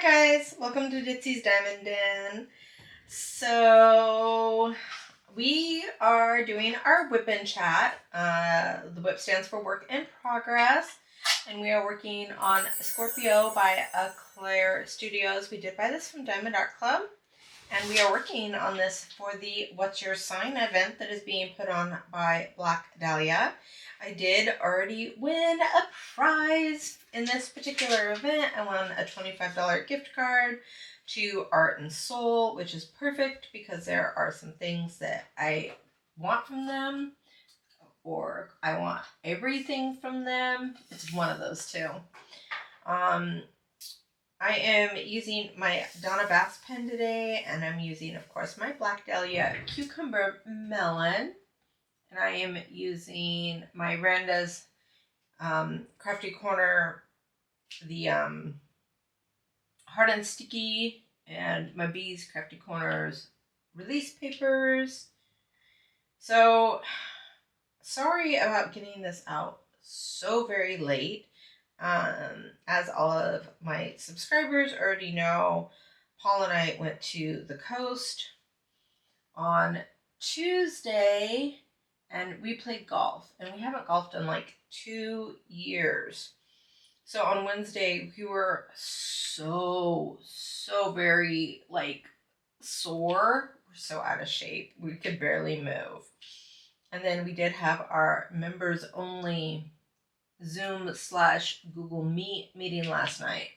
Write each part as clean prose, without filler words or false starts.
Hi guys, welcome to Ditsy's Diamond Den. So we are doing our WIP and Chat. The WIP stands for Work in Progress, and we are working on Scorpio by Auclair Studios. We did buy this from Diamond Art Club, and we are working on this for the What's Your Sign event that is being put on by Black Dahlia. I did already win a prize in this particular event. I won a $25 gift card to Art and Soul, which is perfect because there are some things that I want from them, or I want everything from them. It's one of those two. I am using my Donna Bass pen today, and I'm using, of course, my Black Dahlia Cucumber Melon. And I am using my Randa's Crafty Corner, the Hard and Sticky, and my Bees Crafty Corners release papers. So, sorry about getting this out so very late. As all of my subscribers already know, Paul and I went to the coast on Tuesday, and we played golf, and we haven't golfed in like 2 years. So on Wednesday, we were so very sore. We're so out of shape. We could barely move. And then we did have our members only Zoom/Google Meet meeting last night.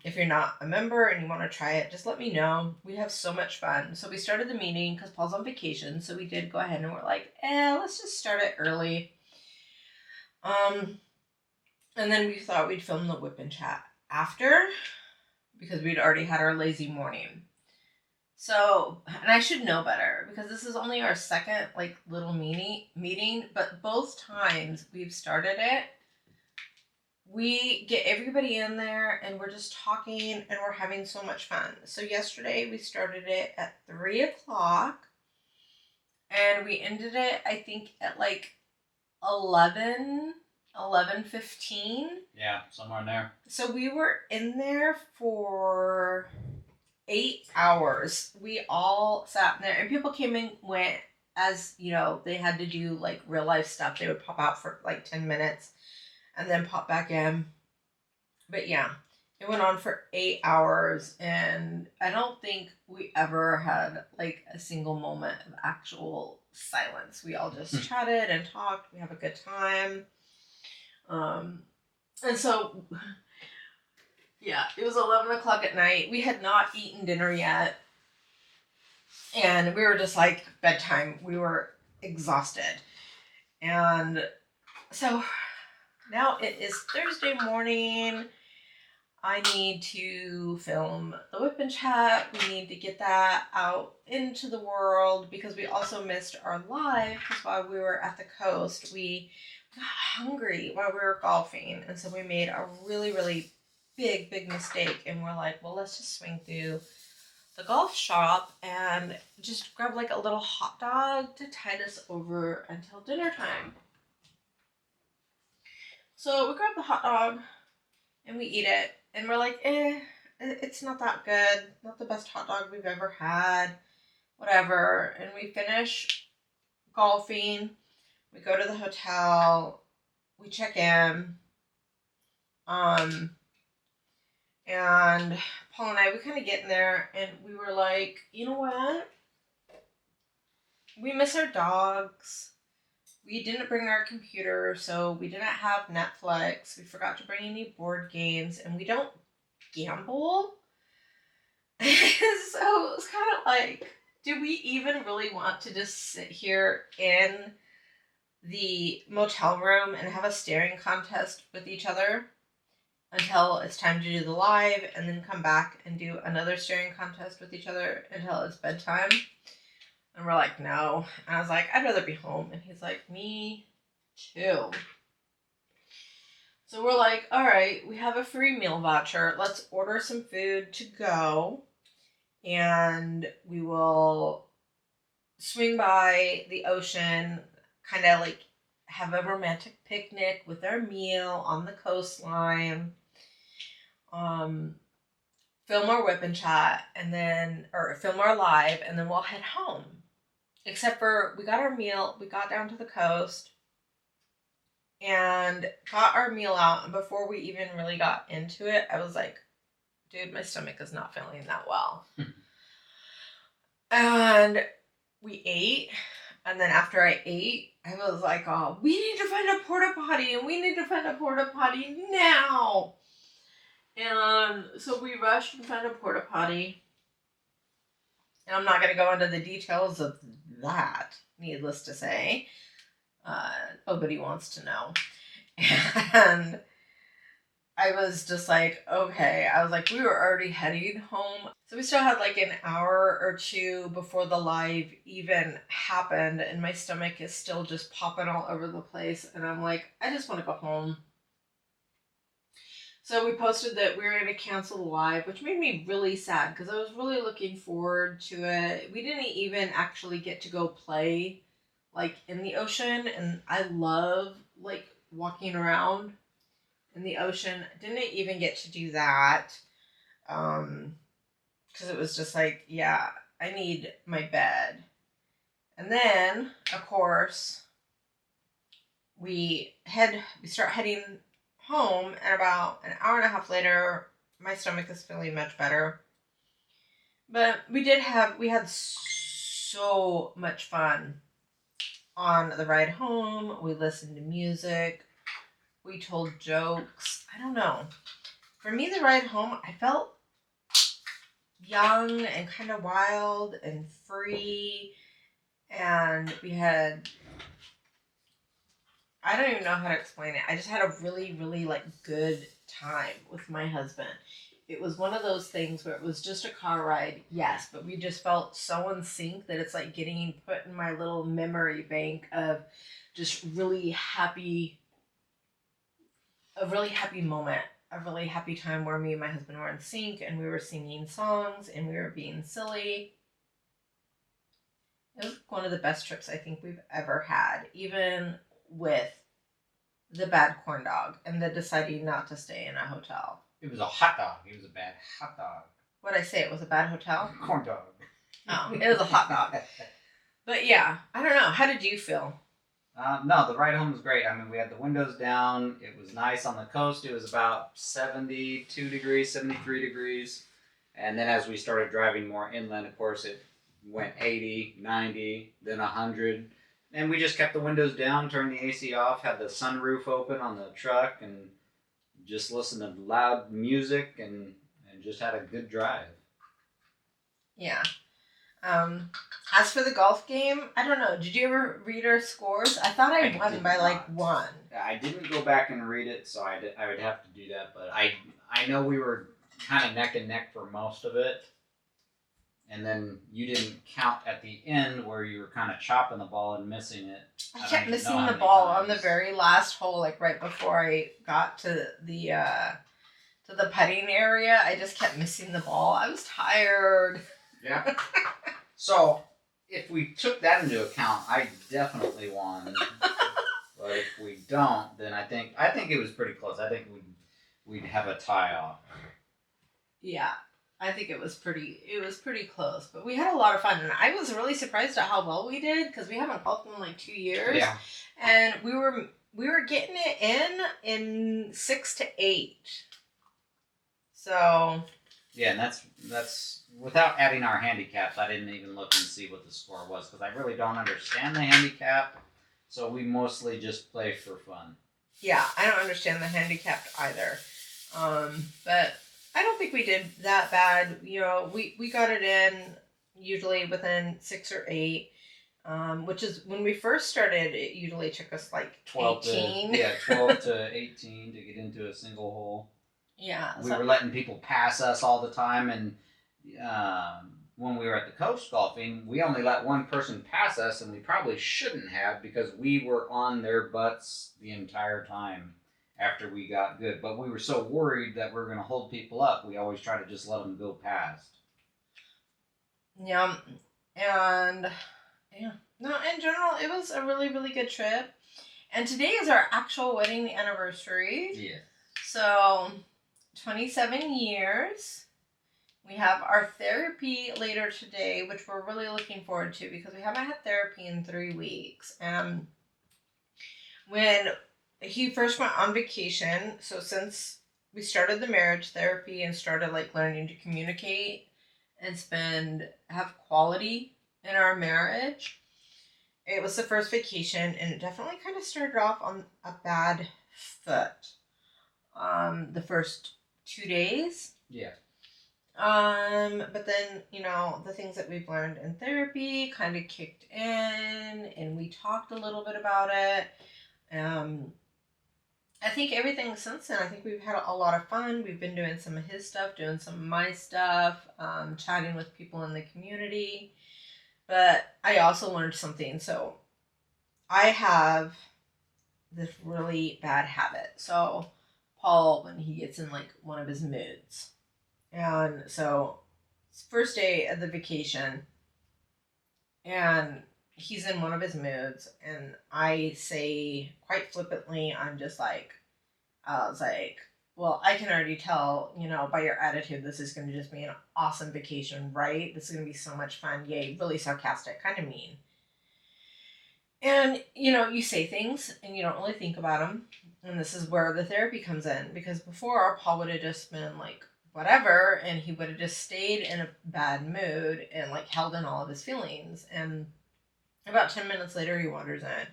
If you're not a member and you want to try it, just let me know. We have so much fun. So we started the meeting because Paul's on vacation. So we did go ahead and we're like, let's just start it early. And then we thought we'd film the WIP and Chat after because we'd already had our lazy morning. So, and I should know better because this is only our second little meeting, but both times we've started it, we get everybody in there and we're just talking and we're having so much fun. So yesterday we started it at 3 o'clock and we ended it, I think, at 11:15. Yeah, somewhere in there. So we were in there for 8 hours. We all sat in there and people came and went as, they had to do real life stuff. They would pop out for 10 minutes. And then pop back in. But yeah, it went on for 8 hours, and I don't think we ever had a single moment of actual silence. We all just chatted and talked. We have a good time. And so, yeah, it was 11 o'clock at night. We had not eaten dinner yet. And we were just bedtime. We were exhausted. And so now it is Thursday morning. I need to film the WIP and Chat. We need to get that out into the world because we also missed our live because while we were at the coast, we got hungry while we were golfing. And so we made a really, really big mistake. And we're like, well, let's just swing through the golf shop and just grab a little hot dog to tide us over until dinner time. So we grab the hot dog and we eat it and we're like, it's not that good. Not the best hot dog we've ever had. Whatever. And we finish golfing. We go to the hotel. We check in. And Paul and I, we kind of get in there and we were like, you know what? We miss our dogs. We didn't bring our computer, so we didn't have Netflix. We forgot to bring any board games, and we don't gamble. So it was kind of do we even really want to just sit here in the motel room and have a staring contest with each other until it's time to do the live, and then come back and do another staring contest with each other until it's bedtime? And we're like, no. And I was like, I'd rather be home. And he's like, me too. So we're like, all right, we have a free meal voucher. Let's order some food to go. And we will swing by the ocean, kind of have a romantic picnic with our meal on the coastline. film our WIP and Chat, and then, or film our live, and then we'll head home. Except for we got our meal, we got down to the coast and got our meal out, and before we even really got into it, I was like, dude, my stomach is not feeling that well. And we ate, and then after I ate, I was like, oh, we need to find a porta potty, and we need to find a porta potty now. And so we rushed and found a porta potty. And I'm not going to go into the details of that, needless to say. Nobody wants to know. And I was just like, okay. I was like, we were already heading home. So we still had like an hour or two before the live even happened. And my stomach is still just popping all over the place. And I'm like, I just want to go home. So we posted that we were going to cancel the live, which made me really sad because I was really looking forward to it. We didn't even actually get to go play like in the ocean, and I love like walking around in the ocean. Didn't even get to do that because it was just like, yeah, I need my bed. And then, of course, we start heading home, and about an hour and a half later, my stomach is feeling much better. But we had so much fun on the ride home. We listened to music. We told jokes. I don't know. For me, the ride home, I felt young and kind of wild and free. And we had, I don't even know how to explain it. I just had a really, really like good time with my husband. It was one of those things where it was just a car ride, yes, but we just felt so in sync that it's like getting put in my little memory bank of just a really happy moment, a really happy time where me and my husband were in sync and we were singing songs and we were being silly. It was one of the best trips I think we've ever had, even with the bad corn dog and the deciding not to stay in a hotel. It was a hot dog. It was a bad hot dog. What'd I say? It was a bad hotel? Corn dog. Oh, it was a hot dog. But yeah, I don't know. How did you feel? No, the ride home was great. I mean, we had the windows down. It was nice on the coast. It was about 72 degrees, 73 degrees. And then as we started driving more inland, of course, it went 80, 90, then 100. And we just kept the windows down, turned the AC off, had the sunroof open on the truck, and just listened to loud music and just had a good drive. Yeah. As for the golf game, I don't know. Did you ever read our scores? I thought I won by like one. I didn't go back and read it, so I would have to do that. But I know we were kind of neck and neck for most of it. And then you didn't count at the end where you were kind of chopping the ball and missing it. I kept missing the ball on the very last hole, like right before I got to the putting area. I just kept missing the ball. I was tired. Yeah. So if we took that into account, I definitely won. But if we don't, then I think it was pretty close. I think we'd have a tie-off. Yeah. I think it was pretty close, but we had a lot of fun, and I was really surprised at how well we did because we haven't golfed in like 2 years. Yeah. And we were getting it in 6 to 8. So. Yeah, and that's without adding our handicaps. I didn't even look and see what the score was because I really don't understand the handicap. So we mostly just play for fun. Yeah, I don't understand the handicapped either, but. I don't think we did that bad. You know, we got it in usually within 6 or 8, which is when we first started. It usually took us like 18. 12 to 18 to get into a single hole. Yeah, we were letting people pass us all the time, and when we were at the coast golfing, we only let one person pass us, and we probably shouldn't have because we were on their butts the entire time. After we got good, but we were so worried that we were going to hold people up, we always try to just let them go past. Yeah, and no, in general, it was a really, really good trip. And today is our actual wedding anniversary. Yeah. So, 27 years. We have our therapy later today, which we're really looking forward to because we haven't had therapy in 3 weeks. And when he first went on vacation, so since we started the marriage therapy and started like learning to communicate and have quality in our marriage, it was the first vacation, and it definitely kind of started off on a bad foot. The first 2 days. Yeah. But then, the things that we've learned in therapy kind of kicked in, and we talked a little bit about it. I think everything since then, I think we've had a lot of fun. We've been doing some of his stuff, doing some of my stuff, chatting with people in the community. But I also learned something. So I have this really bad habit. So Paul, when he gets in like one of his moods, and so it's first day of the vacation, and he's in one of his moods, and I say quite flippantly, I was like, well, I can already tell, by your attitude, this is going to just be an awesome vacation, right? This is going to be so much fun. Yay, really sarcastic, kind of mean. And, you say things and you don't really think about them. And this is where the therapy comes in, because before Paul would have just been like, whatever, and he would have just stayed in a bad mood and like held in all of his feelings. And about 10 minutes later, he wanders in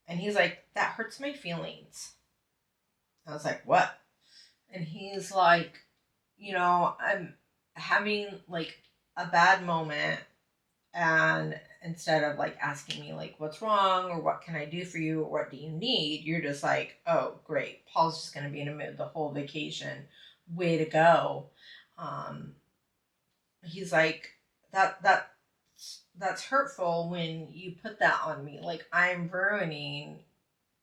and he's like, that hurts my feelings. I was like, what? And he's like, I'm having like a bad moment, and instead of like asking me like what's wrong or what can I do for you or what do you need, you're just like, oh great, Paul's just going to be in a mood the whole vacation. Way to go. He's like, that's hurtful when you put that on me, like I'm ruining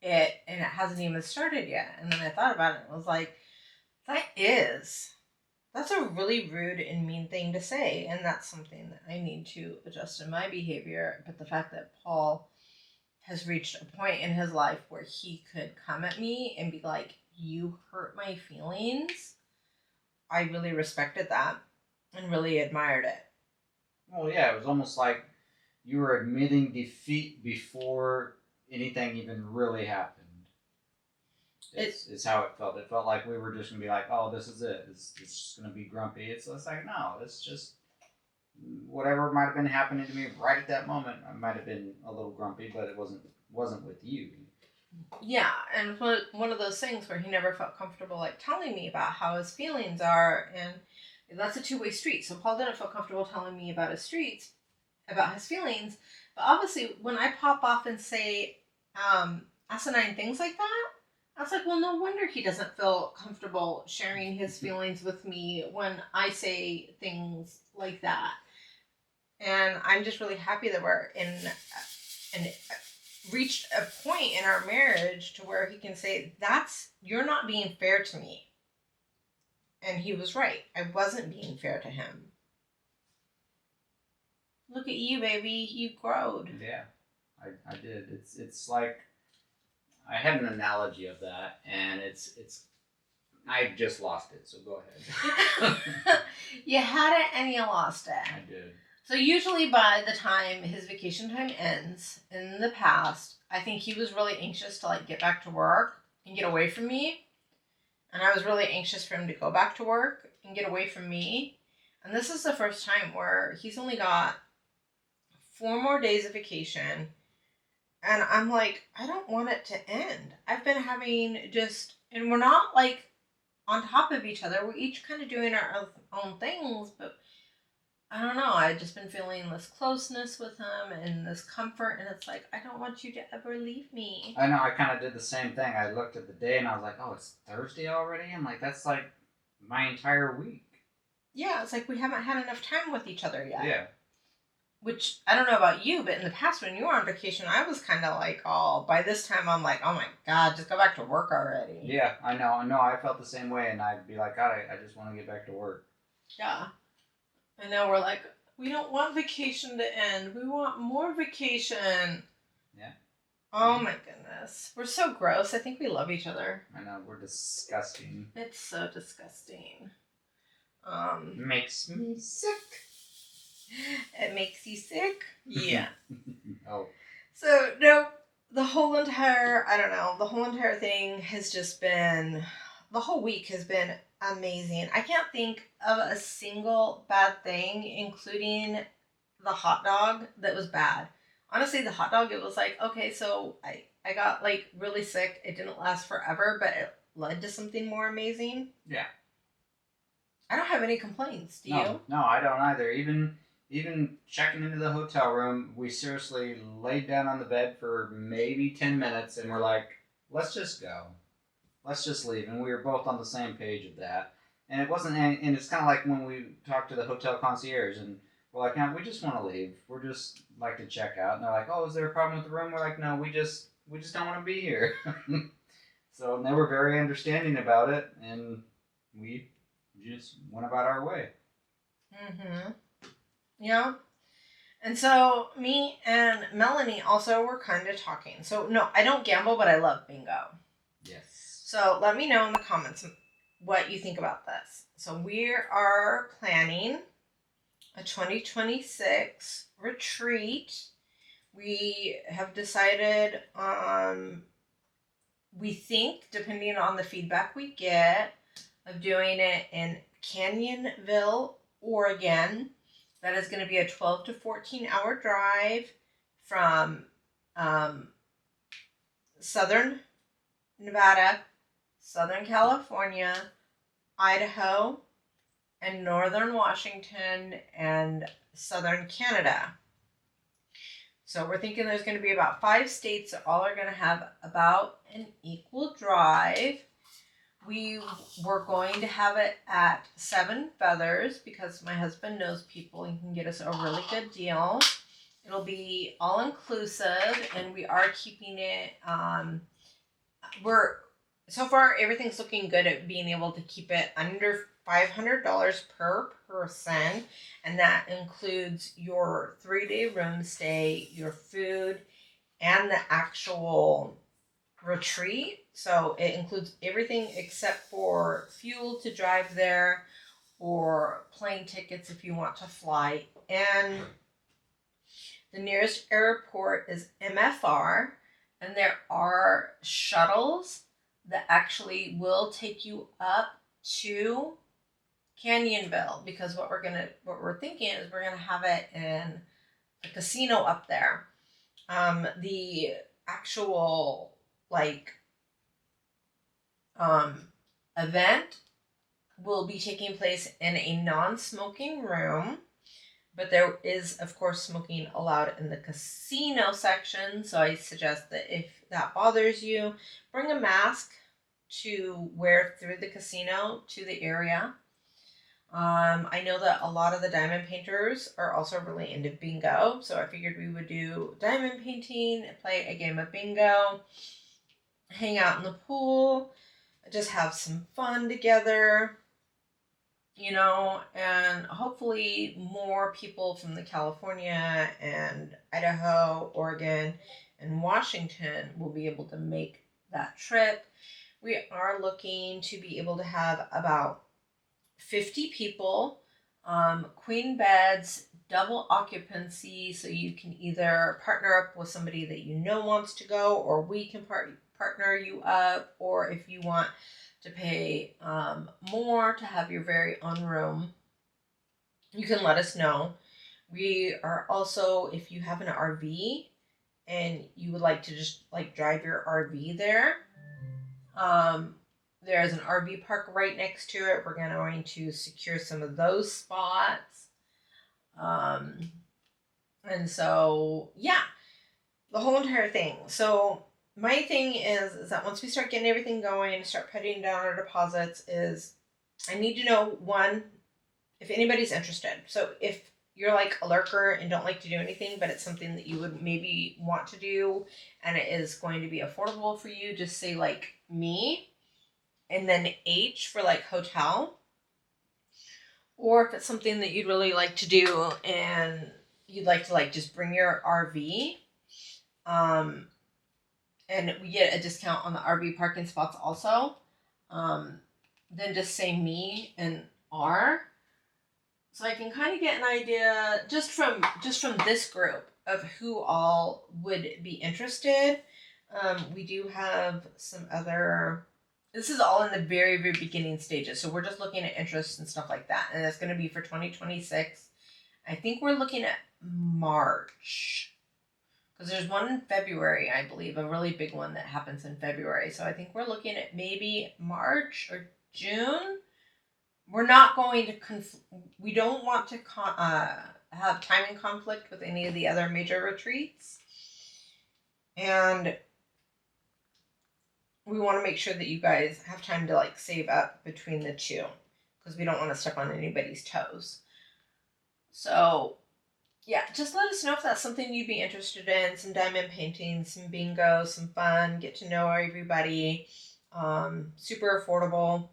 it and it hasn't even started yet. And then I thought about it and was like, that's a really rude and mean thing to say, and that's something that I need to adjust in my behavior. But the fact that Paul has reached a point in his life where he could come at me and be like, you hurt my feelings, I really respected that and really admired it. Well, yeah, it was almost like you were admitting defeat before anything even really happened. It's how it felt. It felt like we were just going to be like, oh, this is it. It's just going to be grumpy. It's like, no, it's just whatever might have been happening to me right at that moment. I might have been a little grumpy, but it wasn't with you. Yeah, and one of those things where he never felt comfortable like telling me about how his feelings are, and that's a two-way street. So Paul didn't feel comfortable telling me about his feelings, but obviously when I pop off and say asinine things like that, I was like, well, no wonder he doesn't feel comfortable sharing his feelings with me when I say things like that. And I'm just really happy that we're reached a point in our marriage to where he can say, you're not being fair to me. And he was right. I wasn't being fair to him. Look at you, baby. You growed. Yeah, I did. It's like, I had an analogy of that, and it's I just lost it, so go ahead. You had it and you lost it. I did. So usually by the time his vacation time ends, in the past, I think he was really anxious to like get back to work and get away from me. And I was really anxious for him to go back to work and get away from me. And this is the first time where he's only got 4 more days of vacation. And I'm like, I don't want it to end. I've been having and we're not like on top of each other. We're each kind of doing our own things, but I don't know. I've just been feeling this closeness with him and this comfort, and it's like, I don't want you to ever leave me. I know, I kind of did the same thing. I looked at the day and I was like, oh, it's Thursday already? I'm like, that's like my entire week. Yeah, it's like we haven't had enough time with each other yet. Yeah. Which, I don't know about you, but in the past when you were on vacation, I was kind of like, by this time I'm like, oh my God, just go back to work already. Yeah, I know. I felt the same way, and I'd be like, God, I just want to get back to work. Yeah. And now we're like, we don't want vacation to end. We want more vacation. Yeah. Oh my goodness. We're so gross. I think we love each other. I know, we're disgusting. It's so disgusting. Makes me sick. It makes you sick? Yeah. Oh. So, no, the whole entire thing has just been, the whole week has been amazing. I can't think of a single bad thing, including the hot dog that was bad. Honestly, the hot dog, it was like, okay, so I got like really sick. It didn't last forever, but it led to something more amazing. Yeah. I don't have any complaints. Do you? No, I don't either. Even checking into the hotel room, we seriously laid down on the bed for maybe 10 minutes and we're like, let's just go. Let's just leave. And we were both on the same page of that. And it wasn't, and it's kind of like when we talked to the hotel concierge and we're like, no, we just want to leave. We're just like to check out. And they're like, oh, is there a problem with the room? We're like, no, we just don't want to be here. So they were very understanding about it. And we just went about our way. Mm-hmm. Yeah. And so me and Melanie also were kind of talking. So no, I don't gamble, but I love bingo. Yes. So let me know in the comments what you think about this. So we are planning a 2026 retreat. We have decided we think, depending on the feedback we get, of doing it in Canyonville, Oregon. That is going to be a 12 to 14 hour drive from southern Nevada, Southern California, Idaho, and northern Washington and southern Canada. So we're thinking there's going to be about 5 states that all are going to have about an equal drive. We were going to have it at 7 Feathers because my husband knows people and can get us a really good deal. It'll be all inclusive, and we are keeping it. So far everything's looking good at being able to keep it under $500 per person, and that includes your 3-day room stay, your food, and the actual retreat. So it includes everything except for fuel to drive there or plane tickets if you want to fly. And the nearest airport is MFR, and there are shuttles that actually will take you up to Canyonville, because what we're thinking is we're gonna have it in the casino up there. The actual event will be taking place in a non-smoking room, but there is, of course, smoking allowed in the casino section. So I suggest that if that bothers you, bring a mask to wear through the casino to the area. I know that a lot of the diamond painters are also really into bingo, so I figured we would do diamond painting, play a game of bingo, hang out in the pool, just have some fun together, and hopefully more people from the California and Idaho, Oregon, and Washington will be able to make that trip. We are looking to be able to have about 50 people, queen beds, double occupancy, so you can either partner up with somebody that wants to go, or we can partner you up, or if you want to pay more to have your very own room, you can let us know. We are also, if you have an RV and you would like to just drive your RV there, there's an RV park right next to it. We're going to secure some of those spots. And so, yeah, the whole entire thing. So my thing is that once we start getting everything going and start putting down our deposits, is I need to know, one, if anybody's interested. So if you're like a lurker and don't like to do anything, but it's something that you would maybe want to do and it is going to be affordable for you, just say me, and then H for hotel. Or if it's something that you'd really like to do and you'd like to just bring your RV, and we get a discount on the RV parking spots also, then just say me and R. So I can kind of get an idea just from this group of who all would be interested. We do have some other. This is all in the very, very beginning stages. So we're just looking at interests and stuff like that. And it's going to be for 2026. I think we're looking at March. Because there's one in February, I believe, a really big one that happens in February. So I think we're looking at maybe March or June. We're not going to we don't want to have timing conflict with any of the other major retreats. And we want to make sure that you guys have time to like save up between the two, because we don't want to step on anybody's toes. So yeah, just let us know if that's something you'd be interested in. Some diamond painting, some bingo, some fun, get to know everybody. Super affordable.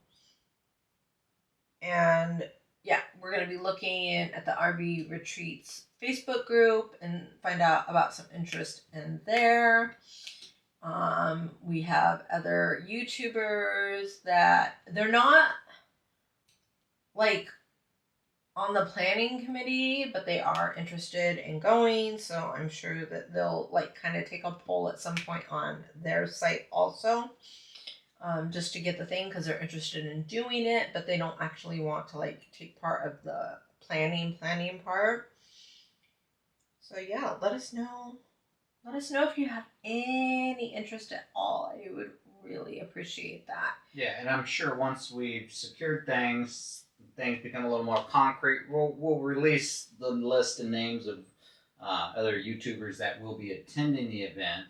And yeah, we're going to be looking at the RV Retreats Facebook group and find out about some interest in there. We have other YouTubers that they're not like on the planning committee, but they are interested in going. So I'm sure that they'll like kind of take a poll at some point on their site also. Just to get the thing, because they're interested in doing it, but they don't actually want to like take part of the planning part. So yeah, let us know. Let us know if you have any interest at all. I would really appreciate that. Yeah, and I'm sure once we've secured things become a little more concrete, we'll release the list and names of other YouTubers that will be attending the event.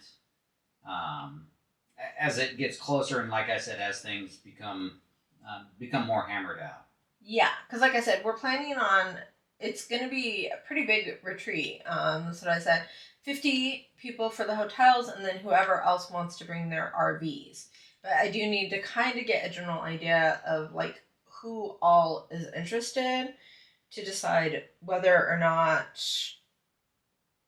As it gets closer, and like I said, as things become more hammered out. Yeah, because like I said, we're planning on, it's going to be a pretty big retreat. That's what I said. 50 people for the hotels, and then whoever else wants to bring their RVs. But I do need to kind of get a general idea of like who all is interested to decide whether or not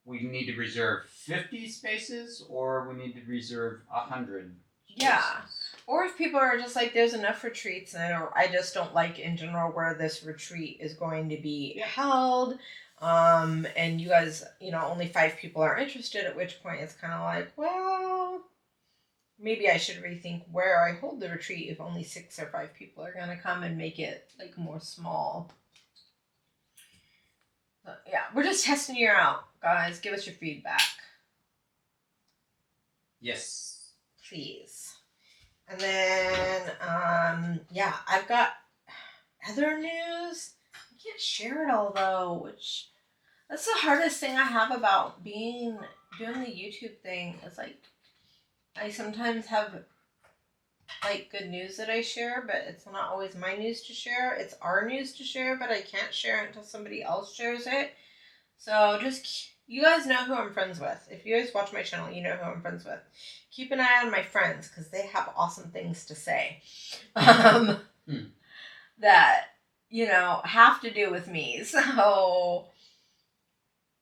we need to reserve 50 spaces, or we need to reserve 100 spaces. Yeah. Or if people are just like, there's enough retreats, and I just don't like in general where this retreat is going to be held. And you guys, only 5 people are interested, at which point it's kind of like, well, maybe I should rethink where I hold the retreat if only 6 or 5 people are going to come, and make it like more small. But yeah, we're just testing you out, guys. Give us your feedback. Yes. Please. And then, I've got other news. I can't share it all though, which that's the hardest thing I have about doing the YouTube thing. Is like, I sometimes have like good news that I share, but it's not always my news to share. It's our news to share, but I can't share it until somebody else shares it. So just, you guys know who I'm friends with. If you guys watch my channel, you know who I'm friends with. Keep an eye on my friends, because they have awesome things to say. That, have to do with me. So,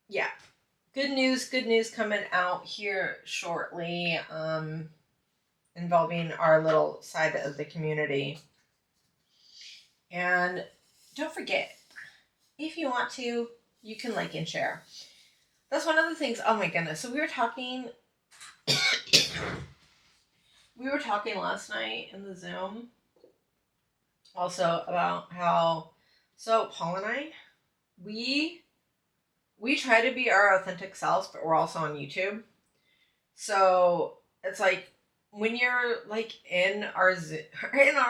yeah. Good news coming out here shortly, involving our little side of the community. And don't forget, if you want to, you can like and share. That's one of the things. Oh my goodness. So we were talking last night in the Zoom also about how, so Paul and I, we try to be our authentic selves, but we're also on YouTube. So it's like, when you're like in our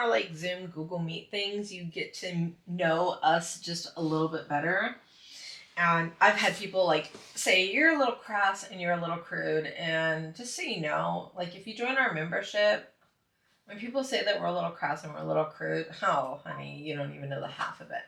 like Zoom Google Meet things, you get to know us just a little bit better. And I've had people like say, you're a little crass and you're a little crude. And just so you know, like if you join our membership, when people say that we're a little crass and we're a little crude, oh honey, you don't even know the half of it.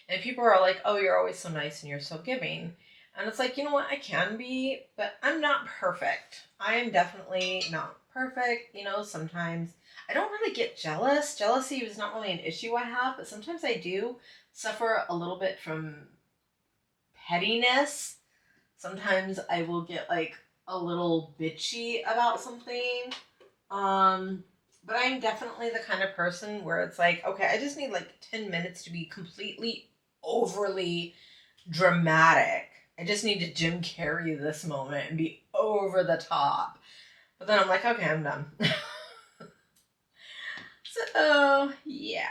And people are like, oh, you're always so nice and you're so giving. And it's like, you know what, I can be, but I'm not perfect. I am definitely not perfect. Sometimes I don't really get jealous. Jealousy is not really an issue I have, but sometimes I do suffer a little bit from pettiness. Sometimes I will get like a little bitchy about something. But I'm definitely the kind of person where it's like, okay, I just need like 10 minutes to be completely overly dramatic. I just need to Jim Carrey this moment and be over the top. But then I'm like, okay, I'm done. So, yeah.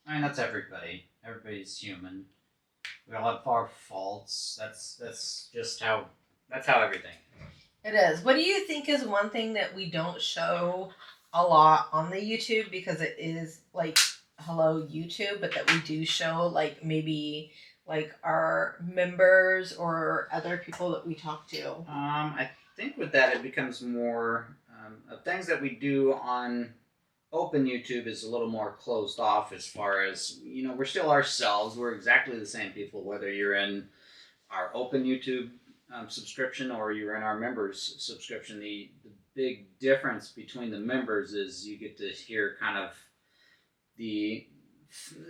I mean, that's everybody. Everybody's human. We all have our faults. That's just how. That's how everything. It is. What do you think is one thing that we don't show a lot on the YouTube, because it is like, hello YouTube, but that we do show like maybe like our members or other people that we talk to? I think with that it becomes more of things that we do on open YouTube is a little more closed off, as far as, you know, we're still ourselves. We're exactly the same people, whether you're in our open YouTube subscription or you're in our members subscription. The big difference between the members is you get to hear kind of the,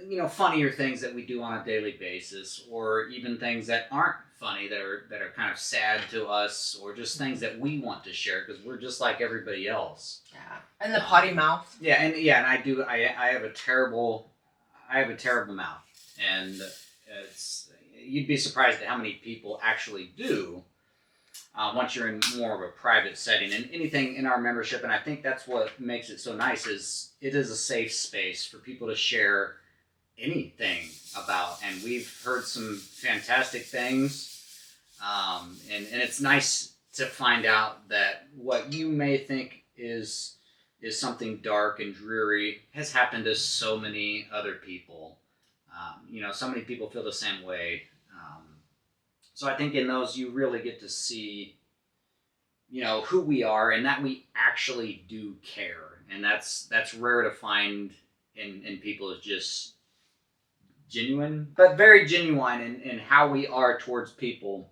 you know, funnier things that we do on a daily basis, or even things that aren't funny, that are kind of sad to us, or just things that we want to share because we're just like everybody else. Yeah, and the potty mouth. Yeah, and I have a terrible mouth, and you'd be surprised at how many people actually do. Once you're in more of a private setting, and anything in our membership, and I think that's what makes it so nice, is it is a safe space for people to share anything about, and we've heard some fantastic things, and it's nice to find out that what you may think is something dark and dreary has happened to so many other people. You know, so many people feel the same way. So I think in those you really get to see, you know, who we are, and that we actually do care, and that's rare to find in people. Is just genuine, but very genuine in how we are towards people,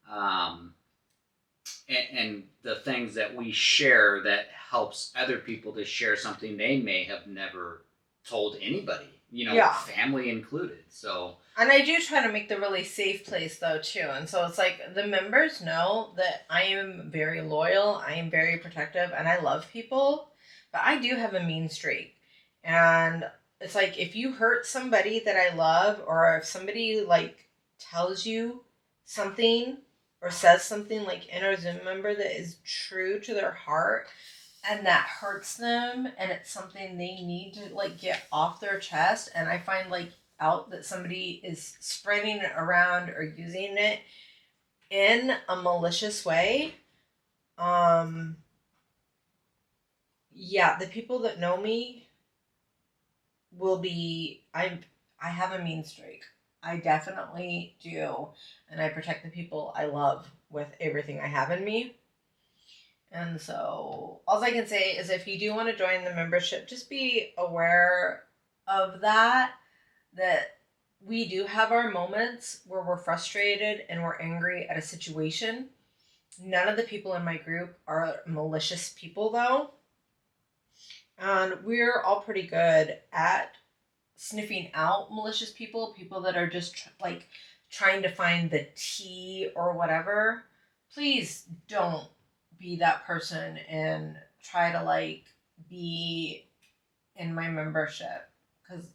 and the things that we share that helps other people to share something they may have never told anybody, you know, yeah, family included. So, and I do try to make the really safe place though too. And so it's like the members know that I am very loyal, I am very protective, and I love people, but I do have a mean streak. And it's like, if you hurt somebody that I love, or if somebody like tells you something or says something like in our Zoom member that is true to their heart, and that hurts them, and it's something they need to like get off their chest, and I find like out that somebody is spreading it around or using it in a malicious way, yeah, the people that know me will be, I have a mean streak. I definitely do, and I protect the people I love with everything I have in me. And so all I can say is, if you do want to join the membership, just be aware of that we do have our moments where we're frustrated and we're angry at a situation. None of the people in my group are malicious people though. And we're all pretty good at sniffing out malicious people that are just trying to find the tea or whatever. Please don't be that person and try to like be in my membership, because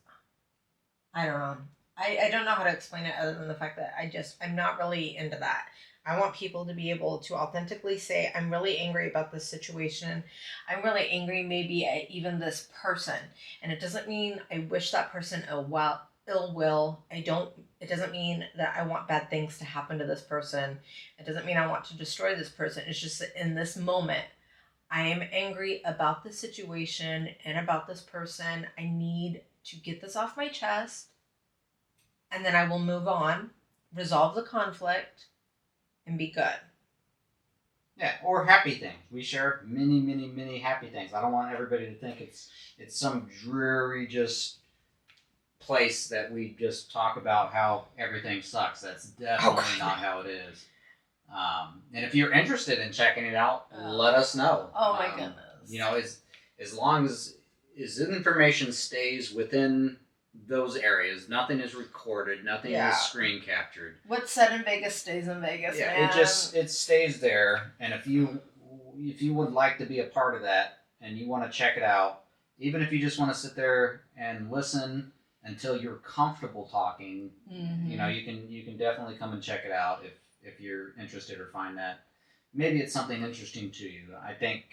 I don't know. I don't know how to explain it other than the fact that I'm not really into that. I want people to be able to authentically say, I'm really angry about this situation. I'm really angry maybe at even this person. And it doesn't mean I wish that person ill will. It doesn't mean that I want bad things to happen to this person. It doesn't mean I want to destroy this person. It's just that in this moment, I am angry about the situation and about this person. I need to get this off my chest, and then I will move on, resolve the conflict, and be good. Yeah, or happy things. We share many, many, many happy things. I don't want everybody to think it's some dreary just place that we just talk about how everything sucks. That's definitely not how it is. And if you're interested in checking it out, let us know. Oh my goodness. You know, as long as information stays within those areas, nothing is recorded, nothing is screen captured. What's said in Vegas stays in Vegas. Yeah, man. it stays there. And if you would like to be a part of that and you want to check it out, even if you just want to sit there and listen until you're comfortable talking, Mm-hmm. you can definitely come and check it out if you're interested or find that maybe it's something interesting to you. I think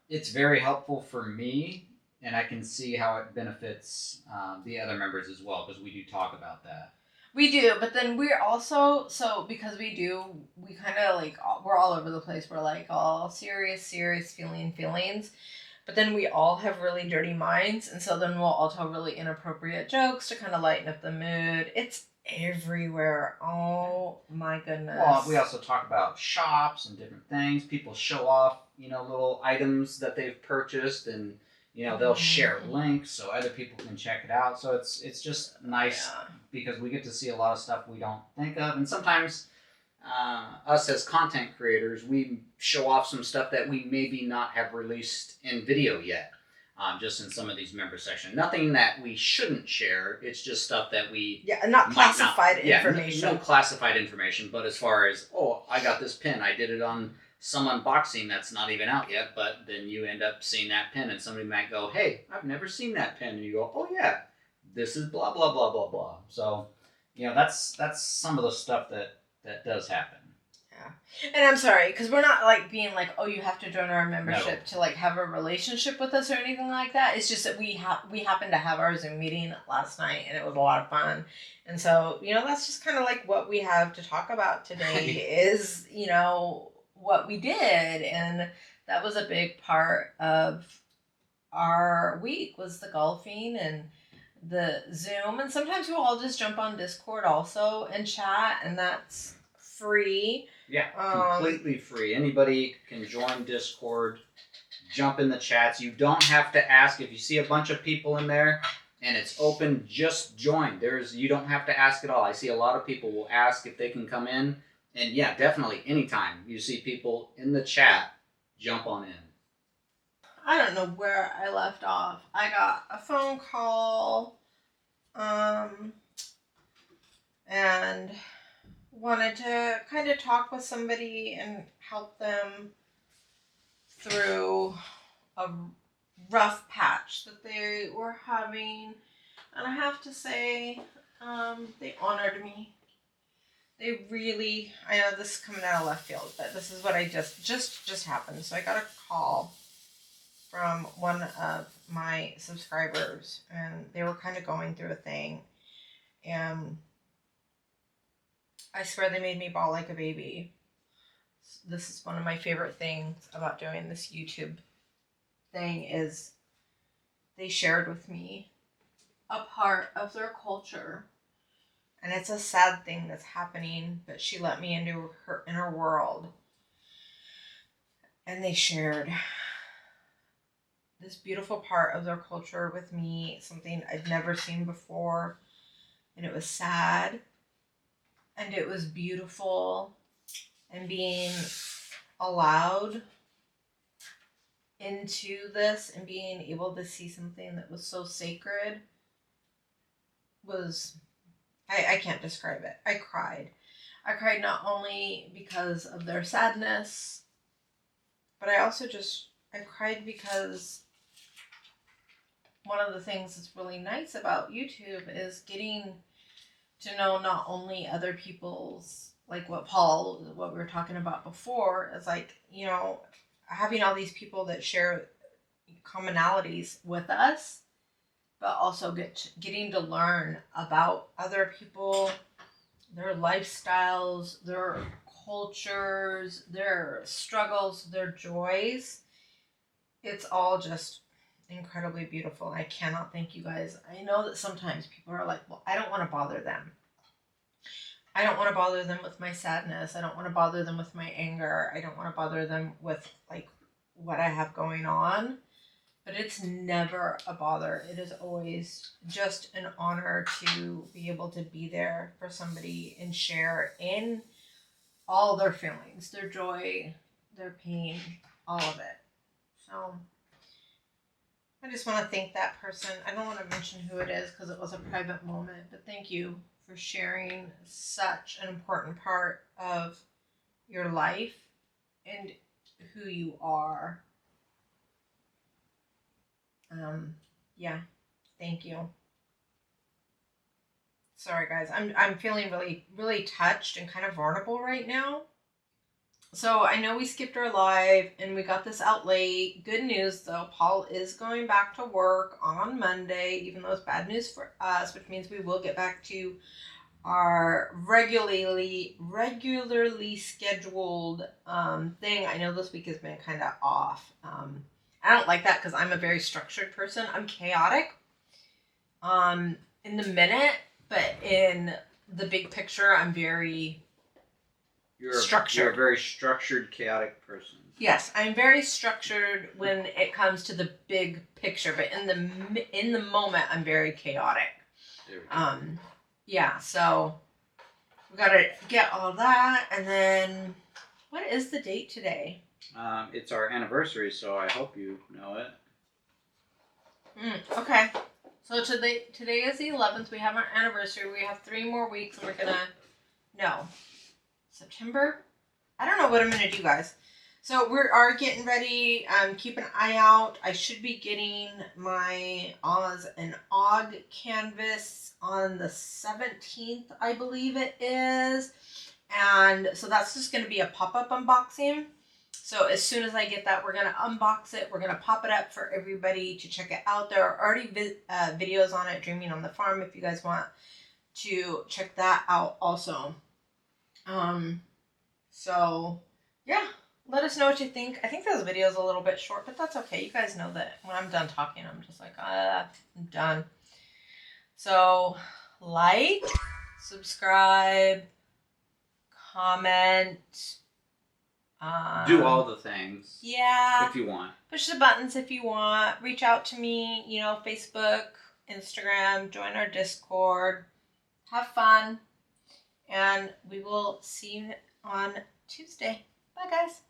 it's very helpful for me, and I can see how it benefits the other members as well, because we do talk about that. We do, but then we're also, because we kind of like, we're all over the place. We're like all serious feelings. But then we all have really dirty minds, and so then we'll all tell really inappropriate jokes to kind of lighten up the mood. It's everywhere. Oh my goodness. Well, we also talk about shops and different things. People show off, little items that they've purchased, and they'll share links so other people can check it out. So it's just nice because we get to see a lot of stuff we don't think of, and sometimes us as content creators, we show off some stuff that we maybe not have released in video yet. Just in some of these member sections. Nothing that we shouldn't share. It's just stuff that we... Yeah, not classified information. No classified information. But as far as, I got this pin. I did it on some unboxing that's not even out yet. But then you end up seeing that pin. And somebody might go, hey, I've never seen that pin. And you go, oh yeah, this is blah, blah, blah, blah, blah. So, that's some of the stuff that does happen. And I'm sorry, because we're not like being like, oh, you have to join our membership to like have a relationship with us or anything like that. It's just that we happened to have our Zoom meeting last night, and it was a lot of fun. And so, that's just kind of like what we have to talk about today is, what we did. And that was a big part of our week was the golfing and the Zoom. And sometimes we'll all just jump on Discord also and chat, and that's free. Yeah, completely free. Anybody can join Discord, jump in the chats. You don't have to ask. If you see a bunch of people in there and it's open, just join. You don't have to ask at all. I see a lot of people will ask if they can come in. And yeah, definitely, anytime you see people in the chat, jump on in. I don't know where I left off. I got a phone call, and wanted to kind of talk with somebody and help them through a rough patch that they were having. And I have to say, they honored me. They really, I know this is coming out of left field, but this is what I just happened. So I got a call from one of my subscribers, and they were kind of going through a thing, and I swear they made me bawl like a baby. This is one of my favorite things about doing this YouTube thing is they shared with me a part of their culture. And it's a sad thing that's happening, but she let me into her inner world. And they shared this beautiful part of their culture with me, something I'd never seen before. And it was sad. And it was beautiful, and being allowed into this and being able to see something that was so sacred was, I can't describe it. I cried. I cried not only because of their sadness, but I also I cried because one of the things that's really nice about YouTube is getting to know not only other people's, like what we were talking about before, is like, having all these people that share commonalities with us, but also getting to learn about other people, their lifestyles, their cultures, their struggles, their joys. It's all just incredibly beautiful. I cannot thank you guys. I know that sometimes people are like, well, I don't want to bother them. I don't want to bother them with my sadness. I don't want to bother them with my anger. I don't want to bother them with like what I have going on. But it's never a bother. It is always just an honor to be able to be there for somebody and share in all their feelings, their joy, their pain, all of it. So I just want to thank that person. I don't want to mention who it is because it was a private moment, but thank you for sharing such an important part of your life and who you are. Yeah, thank you. Sorry guys, I'm feeling really touched and kind of vulnerable right now. So I know we skipped our live and we got this out late. Good news though, Paul is going back to work on Monday, even though it's bad news for us, which means we will get back to our regularly scheduled thing. I know this week has been kind of off. I don't like that because I'm a very structured person. I'm chaotic in the minute, but in the big picture, I'm very structured. You're a very structured, chaotic person. Yes, I'm very structured when it comes to the big picture, but in the moment, I'm very chaotic. Yeah, so we gotta get all that, and then what is the date today? It's our anniversary, so I hope you know it. Okay, so today is the 11th. We have our anniversary. We have 3 more weeks, and we're gonna September. I don't know what I'm gonna do, guys. So we are getting ready. Keep an eye out. I should be getting my Oz and Og canvas on the 17th, I believe it is. And so that's just going to be a pop-up unboxing. So as soon as I get that, we're going to unbox it. We're going to pop it up for everybody to check it out. There are already videos on it, Dreaming on the Farm, if you guys want to check that out also. So yeah. Let us know what you think. I think this video is a little bit short, but that's okay. You guys know that when I'm done talking, I'm just like, I'm done. So, like, subscribe, comment. Do all the things. Yeah. If you want. Push the buttons if you want. Reach out to me, Facebook, Instagram, join our Discord. Have fun. And we will see you on Tuesday. Bye, guys.